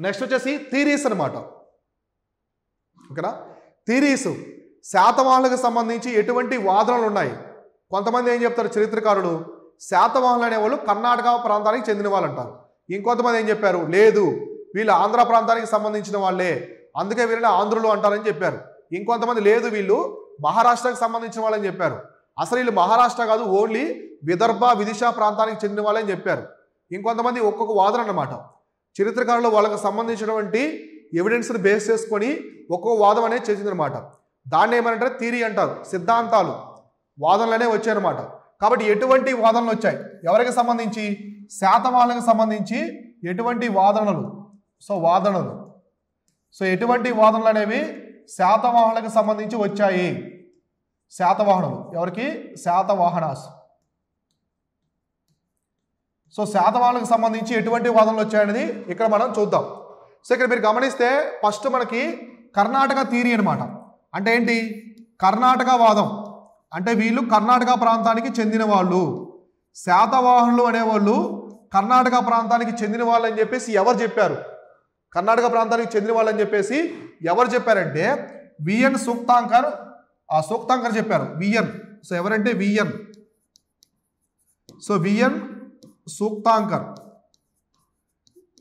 Next వచ్చేసి theories అనమాట. ఓకేనా, థీరీస్ శాతవాహనులకు సంబంధించి ఎటువంటి వాదనలు ఉన్నాయి. కొంతమంది ఏం చెప్తారు చరిత్రకారులు, శాతవాహనులు అనేవాళ్ళు కర్ణాటక ప్రాంతానికి చెందిన వాళ్ళు అంటారు. ఇంకొంతమంది ఏం చెప్పారు, లేదు వీళ్ళు ఆంధ్ర ప్రాంతానికి సంబంధించిన వాళ్ళే, అందుకే వీళ్ళని ఆంధ్రులు అంటారని చెప్పారు. ఇంకొంతమంది లేదు వీళ్ళు మహారాష్ట్రకు సంబంధించిన వాళ్ళని చెప్పారు. అసలు వీళ్ళు మహారాష్ట్ర కాదు, ఓన్లీ విదర్భ విదిశా ప్రాంతానికి చెందిన వాళ్ళని చెప్పారు. ఇంకొంతమంది ఒక్కొక్క వాదన అన్నమాట. చరిత్రకారులు వాళ్ళకి సంబంధించినటువంటి ఎవిడెన్స్ని బేస్ చేసుకొని ఒక్కొక్క వాదం అనేది చేసిందనమాట. దాన్ని ఏమంటారు, థియరీ అంటారు. సిద్ధాంతాలు వాదనలనే వచ్చాయన్నమాట. కాబట్టి ఎటువంటి వాదనలు వచ్చాయి, ఎవరికి సంబంధించి, శాతవాహనులకు సంబంధించి ఎటువంటి వాదనలు, వాదనలు ఎటువంటి వాదనలు అనేవి శాతవాహనులకు సంబంధించి వచ్చాయి. శాతవాహనులు ఎవరికి, శాతవాహనాస్. శాతవాహనులకు సంబంధించి ఎటువంటి వాదనలు వచ్చాయనేది ఇక్కడ మనం చూద్దాం. ఇక్కడ మీరు గమనిస్తే ఫస్ట్ మనకి కర్ణాటక థియరీ అనమాట. అంటే ఏంటి, కర్ణాటక వాదం. అంటే వీళ్ళు కర్ణాటక ప్రాంతానికి చెందిన వాళ్ళు, శాతవాహనులు అనేవాళ్ళు కర్ణాటక ప్రాంతానికి చెందిన వాళ్ళు అని చెప్పేసి ఎవరు చెప్పారు, కర్ణాటక ప్రాంతానికి చెందిన వాళ్ళు అని చెప్పేసి ఎవరు చెప్పారంటే విఎన్ సూక్తాంకర్. సూక్తాంకర్ చెప్పారు, విఎన్. ఎవరంటే విఎన్. విఎన్ సూక్తాంకర్.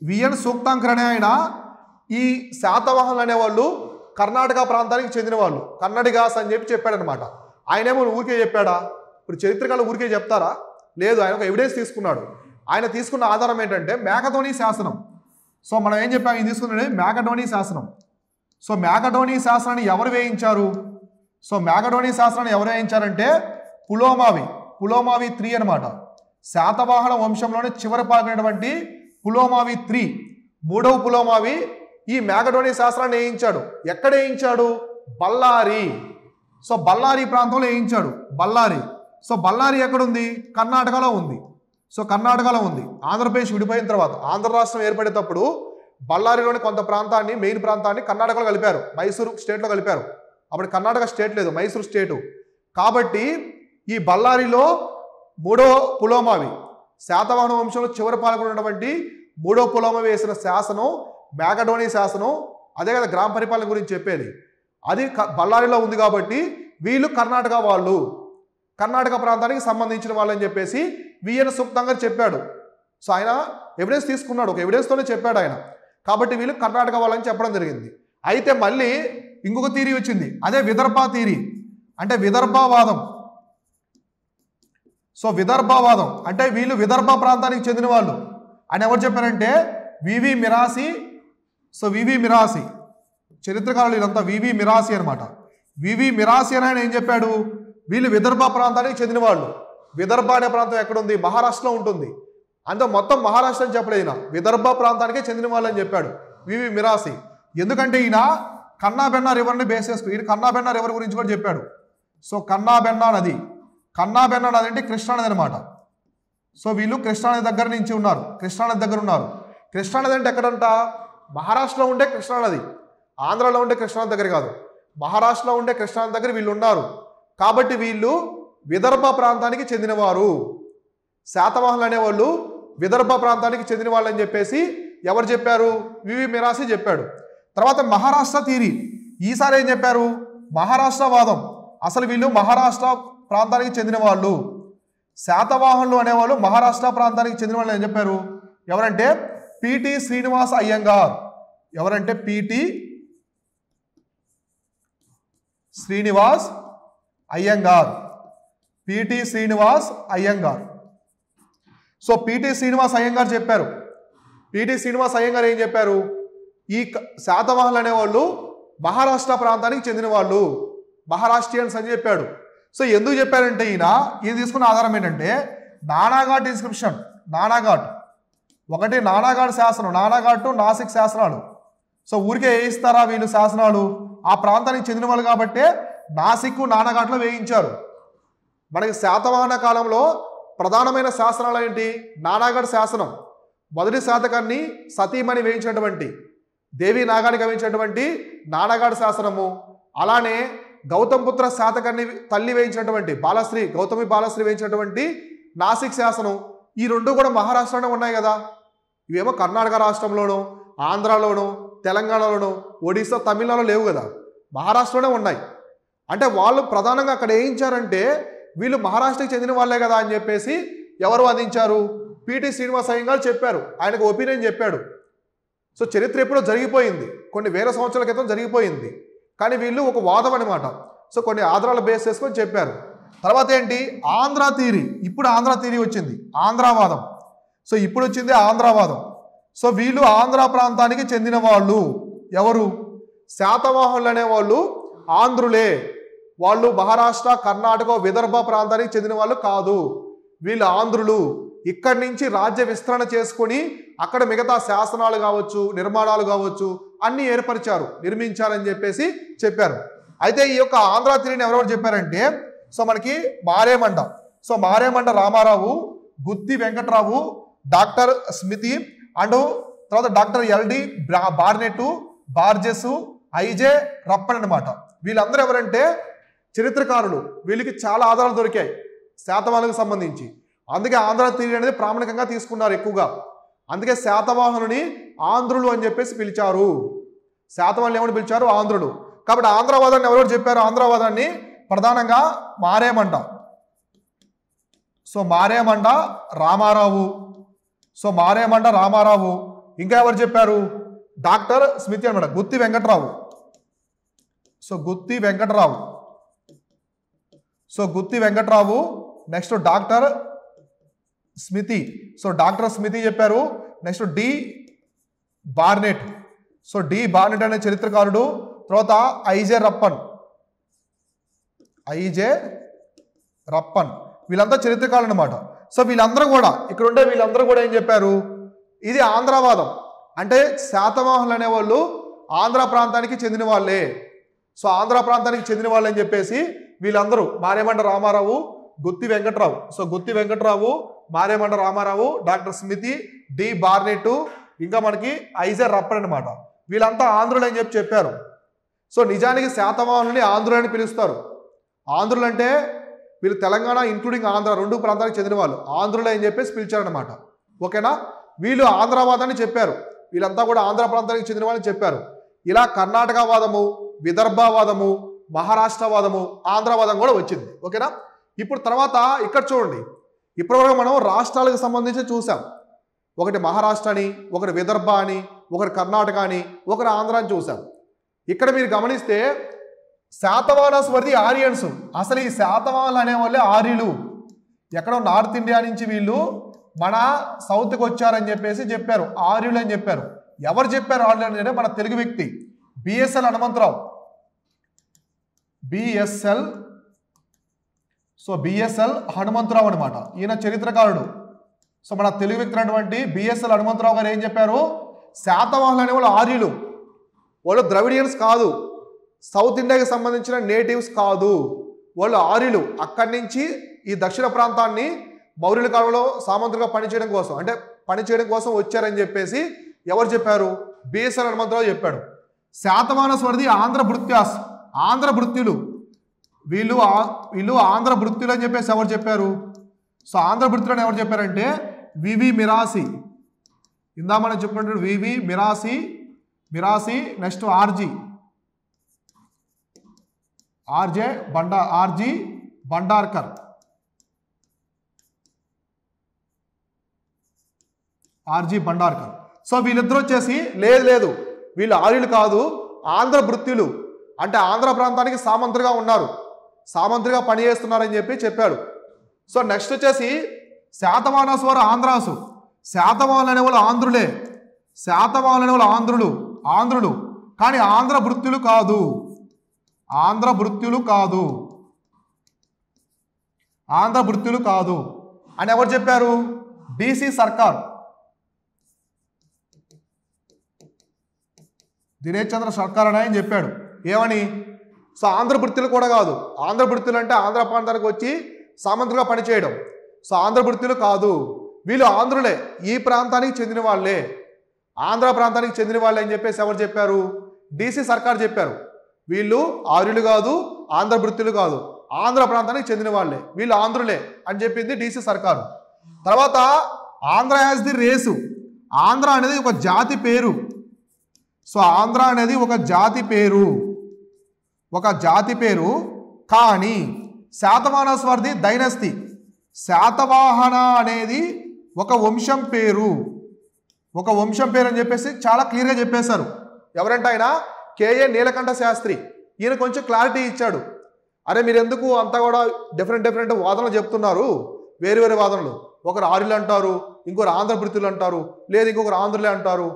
విఎన్ సూక్తాంకర్ అనే ఆయన ఈ శాతవాహనులు అనేవాళ్ళు కర్ణాటక ప్రాంతానికి చెందిన వాళ్ళు, కన్నడిగాస్ అని చెప్పి చెప్పాడనమాట. ఆయనేమో ఊరికే చెప్పాడా, ఇప్పుడు చరిత్రకారులు ఊరికే చెప్తారా, లేదు, ఆయన ఒక ఎవిడెన్స్ తీసుకున్నాడు. ఆయన తీసుకున్న ఆధారం ఏంటంటే మ్యాకడోనీ శాసనం. మనం ఏం చెప్పాము, ఇది తీసుకున్నది మ్యాకడోనీ శాసనం. మ్యాకడోనీ శాసనాన్ని ఎవరు వేయించారు, మ్యాకడోనీ శాసనాన్ని ఎవరు వేయించారంటే పులోమావి 3 అనమాట. శాతవాహన వంశంలోనే చివరి పాల్గొనేటువంటి పులోమావి 3, 3వ పులోమావి ఈ మ్యాకడోనీ శాసనాన్ని వేయించాడు. ఎక్కడ వేయించాడు, బళ్ళారి. బళ్ళారి ప్రాంతంలో వేయించాడు. బళ్ళారి. బళ్ళారి ఎక్కడుంది, కర్ణాటకలో ఉంది. కర్ణాటకలో ఉంది. ఆంధ్రప్రదేశ్ విడిపోయిన తర్వాత, ఆంధ్ర రాష్ట్రం ఏర్పడేటప్పుడు బళ్ళారిలోని కొంత ప్రాంతాన్ని, మెయిన్ ప్రాంతాన్ని కర్ణాటకలో కలిపారు, మైసూరు స్టేట్లో కలిపారు. అప్పుడు కర్ణాటక స్టేట్ లేదు, మైసూరు స్టేటు. కాబట్టి ఈ బళ్ళారిలో 3వ పులోమావి, శాతవాహన వంశంలో చివరి పాల్గొన్నటువంటి 3వ పులోమావి వేసిన శాసనం మ్యాకడోనీ శాసనం. అదే కదా గ్రామ పరిపాలన గురించి చెప్పేది. అది బళ్ళారిలో ఉంది కాబట్టి వీళ్ళు కర్ణాటక వాళ్ళు, కర్ణాటక ప్రాంతానికి సంబంధించిన వాళ్ళని చెప్పేసి విఎన్ సూక్తాంకర్ చెప్పాడు. ఆయన ఎవిడెన్స్ తీసుకున్నాడు, ఒక ఎవిడెన్స్తోనే చెప్పాడు ఆయన. కాబట్టి వీళ్ళు కర్ణాటక వాళ్ళని చెప్పడం జరిగింది. అయితే మళ్ళీ ఇంకొక థియరీ వచ్చింది, అదే విదర్భ థియరీ. అంటే విదర్భవాదం. విదర్భవాదం అంటే వీళ్ళు విదర్భ ప్రాంతానికి చెందిన వాళ్ళు అని ఎవరు చెప్పారంటే వివి మిరాసి. వివి మిరాసి చరిత్రకారులు ఇదంతా వివి మిరాసి అనమాట. వివి మిరాసి అని ఆయన ఏం చెప్పాడు, వీళ్ళు విదర్భ ప్రాంతానికి చెందిన వాళ్ళు. విదర్భ అనే ప్రాంతం ఎక్కడుంది, మహారాష్ట్రలో ఉంటుంది. అంతే, మొత్తం మహారాష్ట్ర అని చెప్పలేదు, ఈయన విదర్భ ప్రాంతానికే చెందిన వాళ్ళు అని చెప్పాడు వివి మిరాసి. ఎందుకంటే ఈయన కన్నాబెన్నా రివర్ని బేస్ చేసుకుని, ఈయన కన్నాబెన్నా రివర్ గురించి కూడా చెప్పాడు. కన్నాబెన్నా నది, కన్నాబెన్నా నది అంటే కృష్ణానది అనమాట. వీళ్ళు కృష్ణానది దగ్గర నుంచి ఉన్నారు, కృష్ణానది దగ్గర ఉన్నారు. కృష్ణానది అంటే ఎక్కడంట, మహారాష్ట్రలో ఉండే కృష్ణానది, ఆంధ్రలో ఉండే కృష్ణానది దగ్గర కాదు, మహారాష్ట్రలో ఉండే కృష్ణానది దగ్గర వీళ్ళు ఉన్నారు. కాబట్టి వీళ్ళు విదర్భ ప్రాంతానికి చెందినవారు. శాతవాహనులు అనేవాళ్ళు విదర్భ ప్రాంతానికి చెందిన వాళ్ళని చెప్పేసి ఎవరు చెప్పారు, వివి మిరాసి చెప్పాడు. తర్వాత మహారాష్ట్ర థియరీ. ఈసారి ఏం చెప్పారు, మహారాష్ట్ర వాదం. అసలు వీళ్ళు మహారాష్ట్ర ప్రాంతానికి చెందిన వాళ్ళు, శాతవాహనులు అనేవాళ్ళు మహారాష్ట్ర ప్రాంతానికి చెందిన వాళ్ళు ఏం చెప్పారు, ఎవరంటే పిటి శ్రీనివాస్ అయ్యంగార్. ఎవరంటే PT Srinivas Iyengar. PT Srinivas Iyengar. PT Srinivas Iyengar చెప్పారు. పిటి శ్రీనివాస్ అయ్యంగార్ ఏం చెప్పారు, ఈ శాతవాహనులు అనేవాళ్ళు మహారాష్ట్ర ప్రాంతానికి చెందిన వాళ్ళు, మహారాష్ట్రియన్స్ అని చెప్పాడు. ఎందుకు చెప్పారంటే ఈయన తీసుకున్న ఆధారం ఏంటంటే నానాఘాట్ ఇన్స్క్రిప్షన్. నానాఘాట్ ఒకటి, నానాఘాట్ శాసనం, నానాఘాట్ నాసిక్ శాసనాలు. ఊరికే వేయిస్తారా వీళ్ళు శాసనాలు, ఆ ప్రాంతానికి చెందిన వాళ్ళు కాబట్టే నాసిక్ నానాఘాట్లో వేయించారు. మనకి శాతవాహన కాలంలో ప్రధానమైన శాసనాలు ఏంటి, నానాఘాట్ శాసనం. మొదటి శాతకాన్ని సతీమణి వేయించినటువంటి, దేవి నాగానికి వేయించినటువంటి నానాఘాట్ శాసనము. అలానే గౌతమపుత్ర శాతకాన్ని తల్లి వేయించినటువంటి బాలశ్రీ, గౌతమి బాలశ్రీ వేయించినటువంటి నాసిక్ శాసనం. ఈ రెండు కూడా మహారాష్ట్రలోనే ఉన్నాయి కదా. ఇవేమో కర్ణాటక రాష్ట్రంలోనూ, ఆంధ్రాలోను, తెలంగాణలోను, ఒడిశా, తమిళనాడులో లేవు కదా, మహారాష్ట్రలోనే ఉన్నాయి. అంటే వాళ్ళు ప్రధానంగా అక్కడ వేయించారంటే వీళ్ళు మహారాష్ట్రకి చెందిన వాళ్ళే కదా అని చెప్పేసి ఎవరు వాదించారు? పిటి శ్రీనివాస అయ్యంగార్ చెప్పారు. ఆయనకు ఒపీనియన్ చెప్పాడు. సో చరిత్ర ఎప్పుడో జరిగిపోయింది, కొన్ని వేల సంవత్సరాల క్రితం జరిగిపోయింది. కానీ వీళ్ళు ఒక వాదం అనమాట. సో కొన్ని ఆధారాలు బేస్ చేసుకొని చెప్పారు. తర్వాత ఏంటి? ఆంధ్ర థియరీ. ఇప్పుడు ఆంధ్ర థియరీ వచ్చింది, ఆంధ్రావాదం. సో ఇప్పుడు వచ్చింది ఆంధ్రావాదం. సో వీళ్ళు ఆంధ్ర ప్రాంతానికి చెందిన వాళ్ళు. ఎవరు? శాతవాహనులు అనేవాళ్ళు ఆంధ్రులే. వాళ్ళు మహారాష్ట్ర, కర్ణాటక, విదర్భ ప్రాంతానికి చెందిన వాళ్ళు కాదు. వీళ్ళు ఆంధ్రులు. ఇక్కడి నుంచి రాజ్య విస్తరణ చేసుకొని అక్కడ మిగతా శాసనాలు కావచ్చు, నిర్మాణాలు కావచ్చు అన్నీ ఏర్పరిచారు, నిర్మించారని చెప్పేసి చెప్పారు. అయితే ఈ యొక్క ఆంధ్ర థియరీని ఎవరెవరు చెప్పారంటే సో మనకి Maremanda. So Maremanda Ramarao, Gutti Venkatrao, doctor Smith and తర్వాత doctor L D Barnett, Burgess, I J Rapson అనమాట. వీళ్ళందరూ ఎవరంటే చరిత్రకారులు. వీళ్ళకి చాలా ఆధారాలు దొరికాయి శాతవాహనులకు సంబంధించి. అందుకే ఆంధ్ర థియరీ అనేది ప్రామాణికంగా తీసుకున్నారు ఎక్కువగా. అందుకే శాతవాహనుని ఆంధ్రులు అని చెప్పేసి పిలిచారు. శాతవాహనులు ఏమని పిలిచారు? ఆంధ్రులు. కాబట్టి ఆంధ్రవాదాన్ని ఎవరెవరు చెప్పారు? ఆంధ్రవాదాన్ని ప్రధానంగా మారేమండ. సో మారేమండ రామారావు. సో మారేమండ రామారావు. ఇంకా ఎవరు చెప్పారు? డాక్టర్ స్మితి అనమాట, Gutti Venkatrao. So Gutti Venkatrao. So Gutti Venkatrao. Next doctor Smith. So doctor Smith చెప్పారు. Next D Barnett. So D Barnett అనే చరిత్రకారుడు. తర్వాత ఐజే రప్పన్. ఐజే రప్పన్. వీళ్ళంతా చరిత్రకారులు అనమాట. సో వీళ్ళందరూ కూడా ఇక్కడ ఉండే వీళ్ళందరూ కూడా ఏం చెప్పారు? ఇది ఆంధ్రవాదం. అంటే శాతవాహనులు అనేవాళ్ళు ఆంధ్ర ప్రాంతానికి చెందిన వాళ్ళే. సో ఆంధ్ర ప్రాంతానికి చెందిన వాళ్ళు అని చెప్పేసి వీళ్ళందరూ Maremanda Ramarao, Gutti Venkatrao. So Gutti Venkatrao, Maremanda Ramarao, doctor Smith, D Barnett, ఇంకా మనకి ఐజర్ రప్పన్ అనమాట. వీళ్ళంతా ఆంధ్రులు అని చెప్పారు. సో నిజానికి శాతవాహనులని ఆంధ్రులు అని పిలుస్తారు. ఆంధ్రులు అంటే వీళ్ళు తెలంగాణ ఇంక్లూడింగ్ ఆంధ్ర రెండు ప్రాంతానికి చెందిన వాళ్ళు ఆంధ్రులు అని చెప్పేసి పిలిచారనమాట. ఓకేనా? వీళ్ళు ఆంధ్రవాదాన్ని చెప్పారు. వీళ్ళంతా కూడా ఆంధ్ర ప్రాంతానికి చెందిన వాళ్ళని చెప్పారు. ఇలా కర్ణాటక వాదము, విదర్భవాదము, మహారాష్ట్రవాదము, ఆంధ్రవాదం కూడా వచ్చింది. ఓకేనా? ఇప్పుడు తర్వాత ఇక్కడ చూడండి, ఇప్పటివరకు మనం రాష్ట్రాలకు సంబంధించి చూసాం. ఒకటి మహారాష్ట్ర అని, ఒకటి విదర్భ అని, ఒకటి కర్ణాటక అని, ఒకటి ఆంధ్ర అని చూసాం. ఇక్కడ మీరు గమనిస్తే శాతవాహనస్ వర్ ది ఆరియన్స్. అసలు ఈ శాతవాహనులు అనేవాళ్ళే ఆర్యులు. ఎక్కడో నార్త్ ఇండియా నుంచి వీళ్ళు మన సౌత్కి వచ్చారని చెప్పేసి చెప్పారు, ఆర్యులు అని చెప్పారు. ఎవరు చెప్పారు ఆర్యులు అంటే మన తెలుగు వ్యక్తి BSL Hanumantharao. BSL. So BSL Hanumantharao అనమాట. ఈయన చరిత్రకారుడు. సో మన తెలుగు వ్యక్తి అయినటువంటి బిఎస్ఎల్ హనుమంతరావు గారు ఏం చెప్పారు? శాతవాహనులు అనేవాళ్ళు ఆర్యులు. వాళ్ళు ద్రవిడియన్స్ కాదు, సౌత్ ఇండియాకి సంబంధించిన నేటివ్స్ కాదు, వాళ్ళు ఆర్యులు. అక్కడి నుంచి ఈ దక్షిణ ప్రాంతాన్ని మౌర్యుల కాలంలో సామంతులుగా పనిచేయడం కోసం అంటే పనిచేయడం కోసం వచ్చారని చెప్పేసి ఎవరు చెప్పారు? బిఎస్ఎల్ హనుమంతరావు చెప్పాడు. శాతవాహనస్ వర్ ది ఆంధ్ర భృత్యాస్. ఆంధ్ర భృత్యులు. వీళ్ళు ఆంధ్ర భృత్యులు అని చెప్పేసి ఎవరు చెప్పారు? సో ఆంధ్ర భృత్యులు ఎవరు చెప్పారంటే వివి మిరాసి. ఇందా మనం చెప్పుకుంటే V V Mirashi next R G Bhandarkar. R G Bhandarkar. So వీళ్ళిద్దరూ వచ్చేసి లేదు వీళ్ళు ఆర్యులు కాదు, ఆంధ్ర భృత్యులు. అంటే ఆంధ్ర ప్రాంతానికి సామంతులుగా ఉన్నారు, సామంతులుగా పనిచేస్తున్నారని చెప్పాడు. సో నెక్స్ట్ వచ్చేసి శాతవాహనస్ వర్ ఆంధ్రాసు. శాతవాహనులు అనేవాళ్ళు ఆంధ్రులే. శాతవాహనులు అనేవాళ్ళు ఆంధ్రులు కానీ ఆంధ్ర భృత్యులు కాదు. ఆంధ్ర భృత్యులు కాదు అని ఎవరు చెప్పారు? డిసి సర్కార్. దినేష్ చంద్ర సర్కార్ అని ఆయన చెప్పాడు. ఏమని? సో ఆంధ్ర భృత్యులు కూడా కాదు. ఆంధ్ర భృత్యులు అంటే ఆంధ్ర ప్రాంతానికి వచ్చి సామంతులుగా పనిచేయడం. సో ఆంధ్ర భృత్యులు కాదు, వీళ్ళు ఆంధ్రులే, ఈ ప్రాంతానికి చెందిన వాళ్ళే, ఆంధ్ర ప్రాంతానికి చెందిన వాళ్ళే అని చెప్పేసి ఎవరు చెప్పారు? డిసి సర్కార్ చెప్పారు. వీళ్ళు ఆర్యులు కాదు, ఆంధ్ర భృత్యులు కాదు, ఆంధ్ర ప్రాంతానికి చెందిన వాళ్ళే, వీళ్ళు ఆంధ్రులే అని చెప్పింది డిసి సర్కారు. తర్వాత Andhra as the race. Andhra అనేది ఒక జాతి పేరు. సో ఆంధ్ర అనేది ఒక జాతి పేరు, కానీ శాతవాహనస్వర్ది డైనస్టీ. శాతవాహన అనేది ఒక వంశం పేరు అని చెప్పేసి చాలా క్లియర్గా చెప్పేశారు. ఎవరంటే ఆయన కేఏ నీలకంఠ శాస్త్రి. ఈయన కొంచెం క్లారిటీ ఇచ్చాడు. అరే మీరు ఎందుకు అంతా కూడా డిఫరెంట్ వాదనలు చెప్తున్నారు, వేరు వాదనలు. ఒకరు ఆర్యులు అంటారు, ఇంకొకరు ఆంధ్రభృతులు అంటారు, లేదు ఇంకొకరు ఆంధ్రులే అంటారు,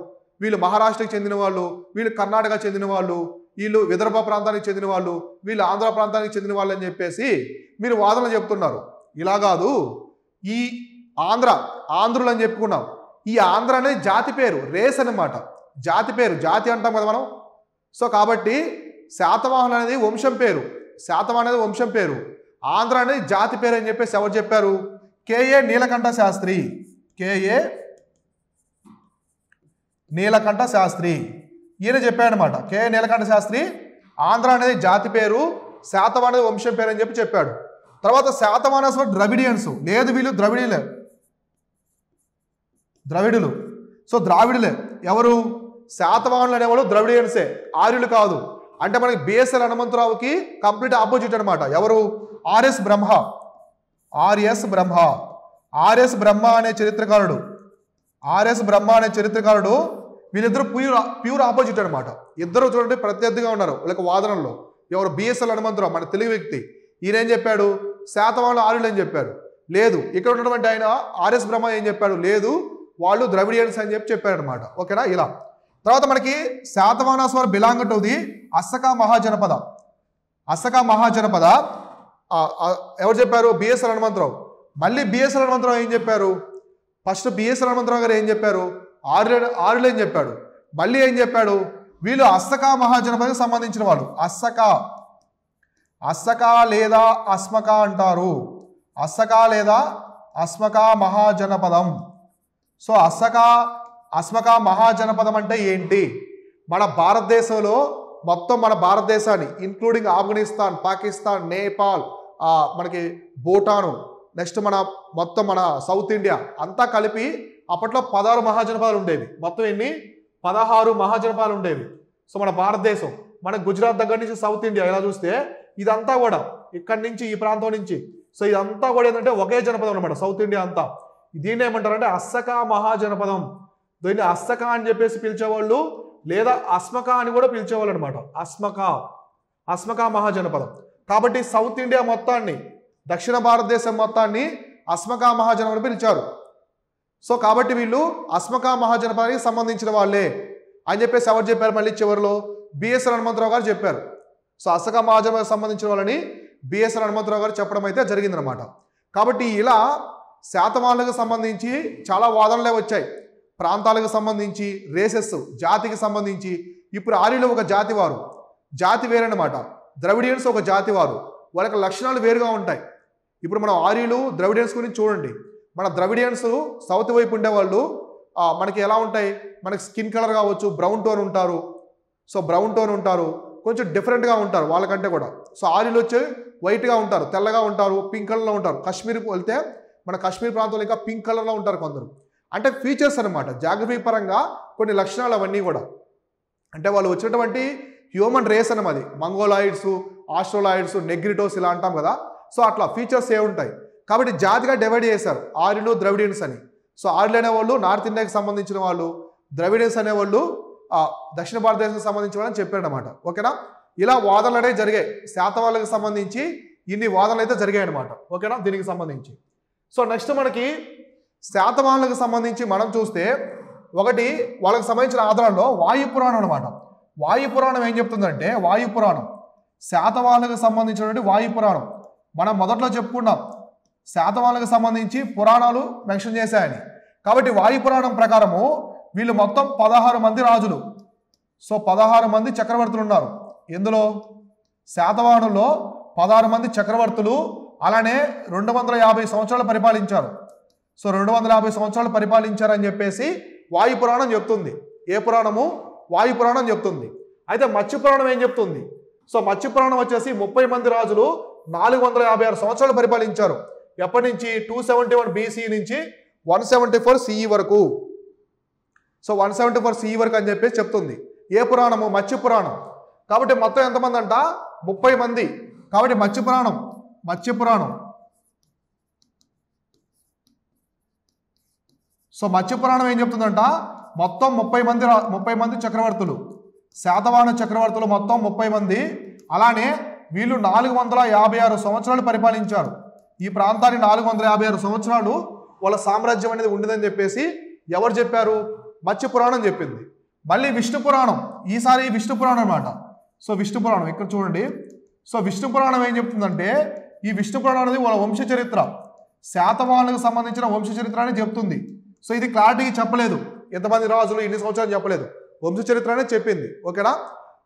వీళ్ళు మహారాష్ట్రకి చెందిన వాళ్ళు, వీళ్ళు కర్ణాటక చెందిన వాళ్ళు, వీళ్ళు విదర్భ ప్రాంతానికి చెందిన వాళ్ళు, వీళ్ళు ఆంధ్ర ప్రాంతానికి చెందిన వాళ్ళు అని చెప్పేసి మీరు వాదనలు చెప్తున్నారు. ఇలా కాదు, ఈ ఆంధ్రులు అని చెప్పుకున్నాం. ఈ ఆంధ్ర అనేది జాతి పేరు, రేస్ అన్నమాట. జాతి పేరు, జాతి అంటాం కదా మనం. సో కాబట్టి శాతవాహన అనేది వంశం పేరు, ఆంధ్ర అనేది జాతి పేరు అని చెప్పేసి ఎవరు చెప్పారు? కేఏ నీలకంఠ శాస్త్రి ఈయన చెప్పాడనమాట. కేఏ నీలకంఠ శాస్త్రి ఆంధ్ర అనేది జాతి పేరు, శాతవాహన అనేది వంశం పేరు అని చెప్పాడు. తర్వాత శాతవాహనస్ ద్రవిడియన్స్, లేదు వీళ్ళు ద్రవిడులు. సో ద్రావిడులే. ఎవరు? శాతవాహనులు అనేవాళ్ళు ద్రవిడియన్సే, ఆర్యులు కాదు. అంటే మనకి బిఎస్ఎల్ హనుమంతరావుకి కంప్లీట్ ఆపోజిట్ అనమాట. ఎవరు? ఆర్ఎస్ బ్రహ్మ అనే చరిత్రకారుడు. వీళ్ళిద్దరు ప్యూర్ ఆపోజిట్ అనమాట. ఇద్దరు చూడండి ప్రత్యర్థిగా ఉన్నారు వీళ్ళకి వాదనల్లో. ఎవరు? బిఎస్ఎల్ హనుమంతరావు, మన తెలుగు వ్యక్తి. ఈయన ఏం చెప్పాడు? శాతవాహనులు ఆర్యులు అని చెప్పారు. లేదు, ఇక్కడ ఉన్నటువంటి ఆయన ఆర్ఎస్ బ్రహ్మ ఏం చెప్పాడు? లేదు, వాళ్ళు ద్రవిడియన్స్ అని చెప్పారనమాట. ఓకేనా? ఇలా తర్వాత మనకి శాతవాహనస్ వర్ బిలాంగ్ టు ది అస్సకా మహాజనపద. ఎవరు చెప్పారు? బిఎస్ఎల్ హనుమంతరావు. మళ్ళీ బిఎస్ఎల్ హనుమంతరావు ఏం చెప్పారు? ఫస్ట్ బిఎస్ఎల్ హనుమంతరావు గారు ఏం చెప్పారు? ఆర్యులు అని చెప్పాడు. మళ్ళీ ఏం చెప్పాడు? వీళ్ళు అస్సకా మహాజనపదకి సంబంధించిన వాళ్ళు. అస్సకా లేదా అస్మకా అంటారు. అస్సకా లేదా అస్మకా మహాజనపదం. సో అస్మకా మహాజనపదం అంటే ఏంటి? మన భారతదేశంలో మొత్తం మన భారతదేశాన్ని ఇంక్లూడింగ్ ఆఫ్ఘనిస్తాన్, పాకిస్తాన్, నేపాల్, మనకి భూటాను, నెక్స్ట్ మొత్తం మన సౌత్ ఇండియా అంతా కలిపి అప్పట్లో 16 మహాజనపదాలు ఉండేవి. మొత్తం ఎన్ని? 16 మహాజనపదాలు ఉండేవి. సో మన భారతదేశం, మన గుజరాత్ దగ్గర నుంచి సౌత్ ఇండియా ఇలా చూస్తే ఇదంతా కూడా ఇక్కడి నుంచి ఈ ప్రాంతం నుంచి, సో ఇదంతా కూడా ఏంటంటే ఒకే జనపదం అనమాట, సౌత్ ఇండియా అంతా. దీన్ని ఏమంటారంటే అస్సకా మహాజనపదం. దీన్ని అస్సకా అని చెప్పేసి పిలిచేవాళ్ళు, లేదా అస్మకా అని కూడా పిలిచేవాళ్ళు అనమాట. అస్మకా మహాజనపదం. కాబట్టి సౌత్ ఇండియా మొత్తాన్ని, దక్షిణ భారతదేశం మొత్తాన్ని అస్మకా మహాజనపదం పిలిచారు. సో కాబట్టి వీళ్ళు అస్మకా మహాజనపదానికి సంబంధించిన వాళ్ళే అని చెప్పేసి ఎవరు చెప్పారు? మళ్ళీ చివరిలో బిఎస్ఎల్ హనుమంతరావు గారు చెప్పారు. సో అస్సకా మహాజనపదానికి సంబంధించిన వాళ్ళని బిఎస్ఎల్ హనుమంతరావు గారు చెప్పడం అయితే జరిగిందనమాట. కాబట్టి ఇలా శాతవాహనులకు సంబంధించి చాలా వాదనలే వచ్చాయి. ప్రాంతాలకు సంబంధించి, రేసెస్, జాతికి సంబంధించి. ఇప్పుడు ఆర్యులు ఒక జాతి వారు, జాతి వేరనమాట. ద్రవిడియన్స్ ఒక జాతి వారు, వాళ్ళకి లక్షణాలు వేరుగా ఉంటాయి. ఇప్పుడు మనం ఆర్యులు, ద్రవిడియన్స్ గురించి చూడండి. మన ద్రవిడియన్స్ సౌత్ వైపు ఉండేవాళ్ళు మనకి ఎలా ఉంటాయి? మనకి స్కిన్ కలర్ కావచ్చు, బ్రౌన్ టోన్ ఉంటారు. సో బ్రౌన్ టోన్ ఉంటారు, కొంచెం డిఫరెంట్గా ఉంటారు వాళ్ళకంటే కూడా. సో ఆర్యులు వచ్చి వైట్గా ఉంటారు, తెల్లగా ఉంటారు, పింక్ కలర్లో ఉంటారు. కాశ్మీర్కి వెళ్తే మన కాశ్మీర్ ప్రాంతంలో ఇంకా పింక్ కలర్లో ఉంటారు కొందరు. అంటే ఫీచర్స్ అనమాట, జాగ్రఫీ పరంగా కొన్ని లక్షణాలు అవన్నీ కూడా. అంటే వాళ్ళు వచ్చినటువంటి హ్యూమన్ రేస్ అన్నమాట. మంగోలాయిడ్స్, ఆస్ట్రోలాయిడ్స్, నెగ్రిటోస్ ఇలా అంటాం కదా. సో అట్లా ఫీచర్స్ ఏ ఉంటాయి. కాబట్టి జాతిగా డివైడ్ చేశారు, ఆర్యులు, ద్రవిడియన్స్ అని. సో ఆర్యులు అనేవాళ్ళు నార్త్ ఇండియాకి సంబంధించిన వాళ్ళు, ద్రవిడియన్స్ అనేవాళ్ళు దక్షిణ భారతదేశానికి సంబంధించిన వాళ్ళని చెప్పారనమాట. ఓకేనా? ఇలా వాదనలు అనేవి జరిగాయి. శాతవాహనులకు సంబంధించి ఇన్ని వాదనలు అయితే జరిగాయి అనమాట. ఓకేనా? దీనికి సంబంధించి. సో నెక్స్ట్ మనకి శాతవాహనులకు సంబంధించి మనం చూస్తే, ఒకటి వాళ్ళకి సంబంధించిన ఆధారంలో వాయుపురాణం అనమాట. వాయుపురాణం ఏం చెప్తుందంటే, వాయుపురాణం శాతవాహనులకు సంబంధించినటువంటి వాయుపురాణం. మనం మొదట్లో చెప్పుకున్నాం శాతవాహనులకు సంబంధించి పురాణాలు మెన్షన్ చేశాయని. కాబట్టి వాయుపురాణం ప్రకారము వీళ్ళు మొత్తం 16 మంది రాజులు. సో 16 మంది చక్రవర్తులు ఉన్నారు. ఎందులో? శాతవాహనుల్లో 16 మంది చక్రవర్తులు, అలానే 250 సంవత్సరాలు పరిపాలించారు. సో 250 సంవత్సరాలు పరిపాలించారని చెప్పేసి వాయుపురాణం చెప్తుంది. ఏ పురాణము? వాయుపురాణం చెప్తుంది. అయితే మత్స్య పురాణం ఏం చెప్తుంది? సో మత్స్య పురాణం వచ్చేసి 30 మంది రాజులు 456 సంవత్సరాలు పరిపాలించారు. ఎప్పటి నుంచి? 271 BC నుంచి 174 CE వరకు. సో 174 CE వరకు అని చెప్పేసి చెప్తుంది. ఏ పురాణము? మత్స్య పురాణం. కాబట్టి మొత్తం ఎంతమంది అంట? 30 మంది. కాబట్టి మత్స్య పురాణం. సో మత్స్య పురాణం ఏం చెప్తుందంట? మొత్తం 30 మంది చక్రవర్తులు, శాతవాహన చక్రవర్తులు మొత్తం 30 మంది. అలానే వీళ్ళు 456 సంవత్సరాలు పరిపాలించారు. ఈ ప్రాంతాన్ని 456 సంవత్సరాలు వాళ్ళ సామ్రాజ్యం అనేది ఉండదని చెప్పేసి ఎవరు చెప్పారు? మత్స్య పురాణం చెప్పింది. మళ్ళీ విష్ణు పురాణం, ఈసారి విష్ణు పురాణం అన్నమాట. సో విష్ణు పురాణం ఇక్కడ చూడండి. సో విష్ణు పురాణం ఏం చెప్తుందంటే, ఈ విష్ణు పురాణం అనేది వాళ్ళ వంశ చరిత్ర, శాతవాహనులకు సంబంధించిన వంశ చరిత్ర అని చెప్తుంది. సో ఇది క్లారిటీగా చెప్పలేదు, ఎంతమంది రాజులు ఎన్ని సంవత్సరాలు చెప్పలేదు, వంశ చరిత్ర అనేది చెప్పింది. ఓకేనా?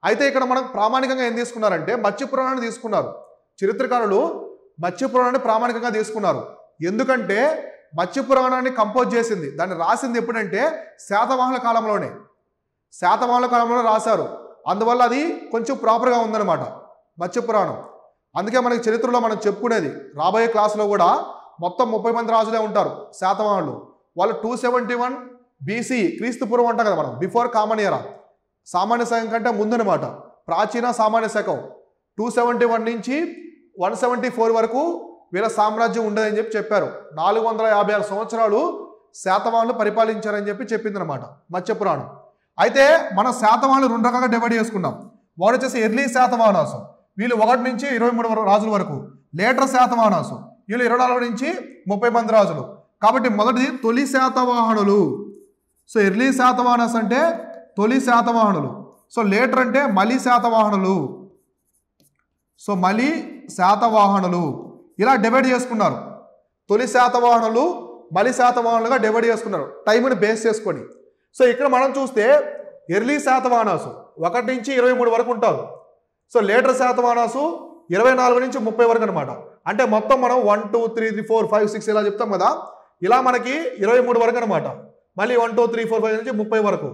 అయితే ఇక్కడ మనం ప్రామాణికంగా ఏం తీసుకున్నారంటే మత్స్య పురాణాన్ని తీసుకున్నారు. చరిత్రకారులు మత్స్య పురాణాన్ని ప్రామాణికంగా తీసుకున్నారు. ఎందుకంటే మత్స్య పురాణాన్ని కంపోజ్ చేసింది, దాన్ని రాసింది ఎప్పుడంటే శాతవాహనుల కాలంలోనే, శాతవాహనుల కాలంలో రాశారు. అందువల్ల అది కొంచెం ప్రాపర్గా ఉందన్నమాట మత్స్య పురాణం. అందుకే మనకి చరిత్రలో మనం చెప్పుకునేది, రాబోయే క్లాసులో కూడా మొత్తం 30 మంది రాజులే ఉంటారు శాతవాహనులు. వాళ్ళు 271 BC క్రీస్తు పూర్వం అంటాం కదా మనం, బిఫోర్ కామన్ ఎరా, సామాన్య శకం కంటే ముందనమాట, ప్రాచీన సామాన్య శకం. 271 నుంచి 174 వరకు వీళ్ళ సామ్రాజ్యం ఉండదని చెప్పారు. 456 సంవత్సరాలు శాతవాహనులు పరిపాలించారని చెప్పిందనమాట మత్స్య పురాణం. అయితే మన శాతవాహనులు 2 రకాలుగా డివైడ్ చేసుకున్నాం. వాడు వచ్చేసి ఎర్లీ శాతవాహనాసు, వీళ్ళు 1 నుంచి 23 రాజుల వరకు. లేటర్ శాతవాహనాసు, వీళ్ళు 24 నుంచి 30 మంది రాజులు. కాబట్టి మొదటిది తొలి శాతవాహనులు. సో ఎర్లీ శాతవాహనాస్ అంటే తొలి శాతవాహనులు. సో లేటర్ అంటే మలి శాతవాహనులు. సో మలి శాతవాహనులు ఇలా డివైడ్ చేసుకున్నారు. తొలి శాతవాహనులు, మలి శాతవాహనులుగా డివైడ్ చేసుకున్నారు టైంని బేస్ చేసుకొని. సో ఇక్కడ మనం చూస్తే ఎర్లీ శాతవాహనాసు 1 నుంచి 23 వరకు ఉంటారు. సో లేటర్ శాతవాహనాసు 24 నుంచి 30 వరకు అనమాట. అంటే మొత్తం మనం 1 2 3 4 5 6 ఇలా చెప్తాం కదా, ఇలా మనకి 23 వరకు అనమాట. మళ్ళీ 1 2 3 4 5 నుంచి 30 వరకు.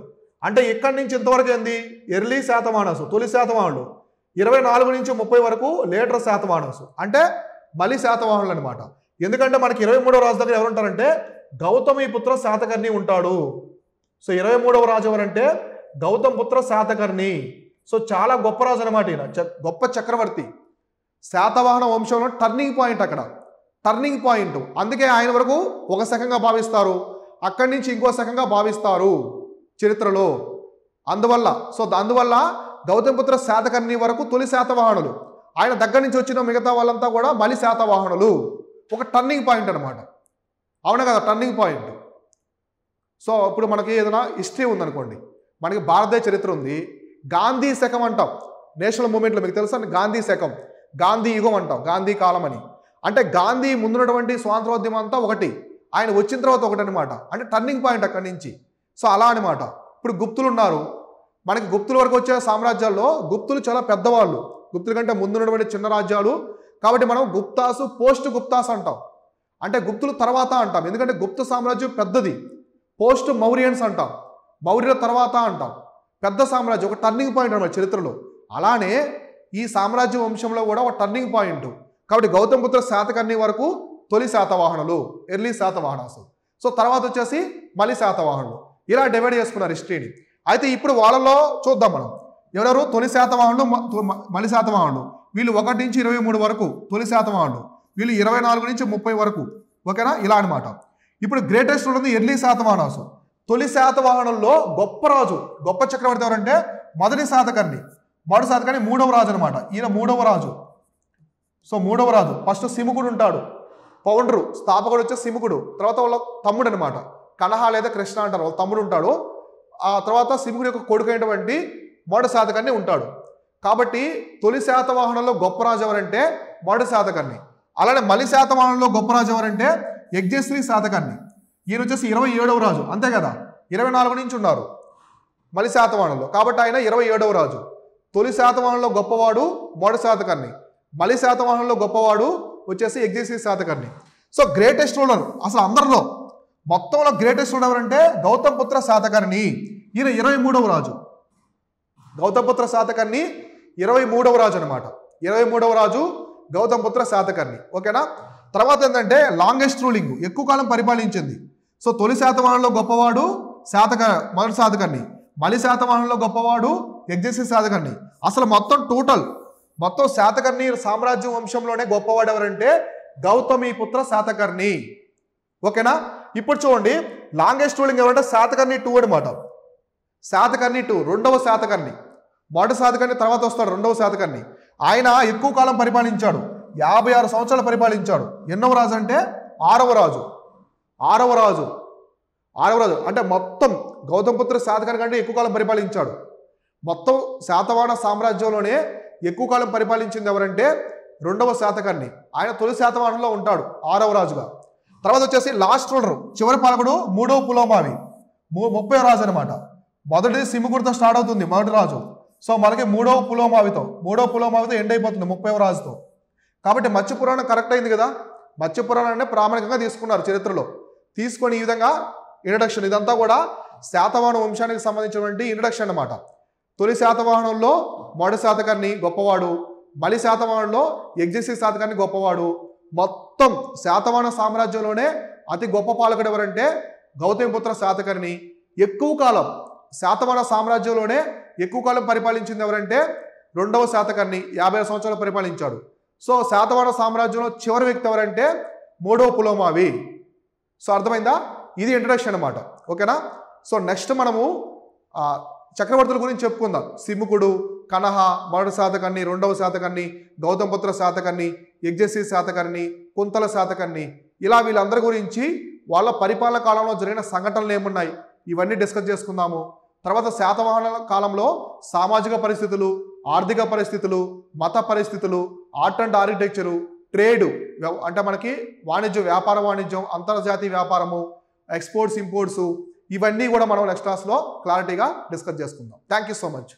అంటే ఇక్కడి నుంచి ఇంతవరకు ఏంది? ఎర్లీ శాతవాహనాసు, తొలి శాతవాహనులు. 24 నుంచి 30 వరకు లేటర్ శాతవాహనాసు, అంటే మలి శాతవాహనులు అనమాట. ఎందుకంటే మనకి 23వ రాజు దగ్గర ఎవరు ఉంటారంటే గౌతమి పుత్ర శాతకర్ణి ఉంటాడు. సో 23వ రాజు ఎవరంటే గౌతమ పుత్ర శాతకర్ణి. సో చాలా గొప్ప రాజు అనమాట, ఈయన గొప్ప చక్రవర్తి. శాతవాహన వంశంలో టర్నింగ్ పాయింట్, అక్కడ టర్నింగ్ పాయింట్. అందుకే ఆయన వరకు ఒక శకంగా భావిస్తారు, అక్కడి నుంచి ఇంకో శకంగా భావిస్తారు చరిత్రలో. అందువల్ల గౌతమపుత్ర శాతకర్ణి వరకు తొలి శాతవాహనులు, ఆయన దగ్గర నుంచి వచ్చిన మిగతా వాళ్ళంతా కూడా మలి శాతవాహనులు. ఒక టర్నింగ్ పాయింట్ అనమాట. అవునా కదా, టర్నింగ్ పాయింట్. సో ఇప్పుడు మనకి ఏదైనా హిస్టరీ ఉందనుకోండి, మనకి భారతదేశ చరిత్ర ఉంది, గాంధీ శకం అంటాం నేషనల్ మూమెంట్లో, మీకు తెలుసా గాంధీ శకం, గాంధీ యుగం అంటాం, గాంధీ కాలం అని. అంటే గాంధీ ముందున్నటువంటి స్వాతంత్రోద్యమం అంతా ఒకటి, ఆయన వచ్చిన తర్వాత ఒకటి అనమాట. అంటే టర్నింగ్ పాయింట్ అక్కడి నుంచి. సో అలా అనమాట. ఇప్పుడు గుప్తులు ఉన్నారు, మనకి గుప్తుల వరకు వచ్చే సామ్రాజ్యాల్లో గుప్తులు చాలా పెద్దవాళ్ళు, గుప్తుల కంటే ముందున్నటువంటి చిన్న రాజ్యాలు. కాబట్టి మనం గుప్తాసు, పోస్ట్ గుప్తాస్ అంటాం, అంటే గుప్తుల తర్వాత అంటాం, ఎందుకంటే గుప్త సామ్రాజ్యం పెద్దది. పోస్ట్ మౌర్యన్స్ అంటాం, మౌర్యుల తర్వాత అంటాం, పెద్ద సామ్రాజ్యం, ఒక టర్నింగ్ పాయింట్ అన్నమాట చరిత్రలో. అలానే ఈ సామ్రాజ్య వంశంలో కూడా ఒక టర్నింగ్ పాయింట్. కాబట్టి గౌతమపుత్ర శాతకర్ణి వరకు తొలి శాతవాహనులు, ఎర్లీ శాతవాహనాసు. సో తర్వాత వచ్చేసి మలి శాతవాహనులు. ఇలా డివైడ్ చేసుకున్నారు హిస్టరీని. అయితే ఇప్పుడు వాళ్ళలో చూద్దాం మనం, ఎవరెవరు? తొలి శాతవాహనులు, మలి శాతవాహనులు. వీళ్ళు 1 నుంచి 23 వరకు తొలి శాతవాహనులు, వీళ్ళు 24 నుంచి 30 వరకు. ఓకేనా? ఇలా అనమాట. ఇప్పుడు గ్రేటెస్ట్ ఉన్నది ఎర్లీ శాతవాహనాసు. తొలి శాతవాహనుల్లో గొప్ప రాజు, గొప్ప చక్రవర్తి ఎవరంటే మొదటి శాతకర్ణి. మొదటి శాతకర్ణి 3వ రాజు అనమాట. ఈయన 3వ రాజు. సో 3వ రాజు ఫస్ట్ సిముకుడు ఉంటాడు, పౌండరు, స్థాపకుడు వచ్చే సిముకుడు. తర్వాత వాళ్ళ తమ్ముడు అనమాట, కనహ లేదా కృష్ణ అంటారు, వాళ్ళ తమ్ముడు ఉంటాడు. ఆ తర్వాత సిముకుడు యొక్క కొడుకు అయినటువంటి మొదటి శాతకర్ణి ఉంటాడు. కాబట్టి తొలి శాతవాహనంలో గొప్ప రాజు ఎవరంటే మొదటి శాతకర్ణి. అలానే మలి శాతవాహనంలో గొప్ప రాజు ఎవరంటే యజ్ఞశ్రీ శాతకర్ణి. ఈయన వచ్చేసి 27వ రాజు, అంతే కదా, 24 నుంచి ఉన్నారు మలి శాతవాహనంలో. కాబట్టి ఆయన 27వ రాజు. తొలి శాతవాహనంలో గొప్పవాడు మొదటి శాతకర్ణి, మలి శాతవాహనంలో గొప్పవాడు వచ్చేసి Yajnashri Satakarni. So greatest ruler అసలు అందరిలో మొత్తంలో గ్రేటెస్ట్ రూలర్ ఎవరంటే గౌతమపుత్ర శాతకర్ణి. ఈయన 23వ రాజు. గౌతమపుత్ర శాతకర్ణి 23వ రాజు అనమాట. 23వ రాజు గౌతమపుత్ర శాతకర్ణి. ఓకేనా? తర్వాత ఏంటంటే లాంగెస్ట్ రూలింగ్, ఎక్కువ కాలం పరిపాలించింది. సో తొలి శాతవాహనంలో గొప్పవాడు మొదటి శాతకర్ణి, మలి శాతవాహనంలో గొప్పవాడు యజ్ఞశ్రీ శాతకర్ణి. అసలు మొత్తం శాతకర్ణి సామ్రాజ్యం వంశంలోనే గొప్పవాడు ఎవరంటే గౌతమిపుత్ర శాతకర్ణి. ఓకేనా? ఇప్పుడు చూడండి, లాంగెస్ట్ రూలింగ్ ఎవరంటే శాతకర్ణి 2 అనమాట. శాతకర్ణి 2 రెండవ శాతకర్ణి. మొదటి శాతకర్ణి తర్వాత వస్తాడు రెండవ శాతకర్ణి. ఆయన ఎక్కువ కాలం పరిపాలించాడు, 56 సంవత్సరాలు పరిపాలించాడు. ఎన్నవ రాజు అంటే 6వ రాజు అంటే మొత్తం గౌతమిపుత్ర శాతకర్ణి కంటే ఎక్కువ కాలం పరిపాలించాడు. మొత్తం శాతవాహన సామ్రాజ్యంలోనే ఎక్కువ కాలం పరిపాలించింది ఎవరంటే రెండవ శాతకర్ణి. ఆయన తొలి శాతవాహనంలో ఉంటాడు 6వ రాజుగా. తర్వాత వచ్చేసి లాస్ట్ రూలర్ చివరి పాలకుడు 3వ పులోమావి 30వ రాజు అనమాట. మొదటిది సింహకుడితో స్టార్ట్ అవుతుంది మొదటి రాజు. సో మనకి 3వ పులోమావితో ఎండ్ అయిపోతుంది 30వ రాజుతో. కాబట్టి మత్స్య పురాణం కరెక్ట్ అయింది కదా. మత్స్య పురాణాన్ని ప్రామాణికంగా తీసుకున్నారు చరిత్రలో. తీసుకొని ఈ విధంగా ఇంట్రడక్షన్, ఇదంతా కూడా శాతవాహన వంశానికి సంబంధించినటువంటి ఇంట్రడక్షన్ అన్నమాట. తొలి శాతవాహనంలో మొదటి శాతకర్ణి గొప్పవాడు, మలి శాతవాహనంలో యజ్ఞశ్రీ శాతకర్ణి గొప్పవాడు. మొత్తం శాతవాహన సామ్రాజ్యంలోనే అతి గొప్ప పాలకుడు ఎవరంటే గౌతమిపుత్ర శాతకర్ణి. ఎక్కువ కాలం శాతవాహన సామ్రాజ్యంలోనే ఎక్కువ కాలం పరిపాలించింది ఎవరంటే రెండవ శాతకర్ణి, 50 సంవత్సరాలు పరిపాలించాడు. సో శాతవాహన సామ్రాజ్యంలో చివరి వ్యక్తి ఎవరంటే 3వ పులోమావి. సో అర్థమైందా? ఇది ఇంట్రడక్షన్ అనమాట. ఓకేనా? సో నెక్స్ట్ మనము చక్రవర్తుల గురించి చెప్పుకుందాం. సింహకుడు, కనహ, మొదటి శాతకర్ణి, రెండవ శాతకర్ణి, గౌతమిపుత్ర శాతకర్ణి, యజ్ఞశ్రీ శాతకర్ణి, కుంతల శాతకర్ణి, ఇలా వీళ్ళందరి గురించి వాళ్ళ పరిపాలన కాలంలో జరిగిన సంఘటనలు ఏమున్నాయి ఇవన్నీ డిస్కస్ చేసుకుందాము. తర్వాత శాతవాహన కాలంలో సామాజిక పరిస్థితులు, ఆర్థిక పరిస్థితులు, మత పరిస్థితులు, ఆర్ట్ అండ్ ఆర్కిటెక్చరు, ట్రేడు అంటే మనకి వాణిజ్యం, అంతర్జాతీయ వ్యాపారము, ఎక్స్పోర్ట్స్ ఇంపోర్ట్స్, ఇవన్నీ కూడా మనం నెక్స్ట్ క్లాస్లో క్లారిటీగా డిస్కస్ చేసుకుందాం. Thank you so much.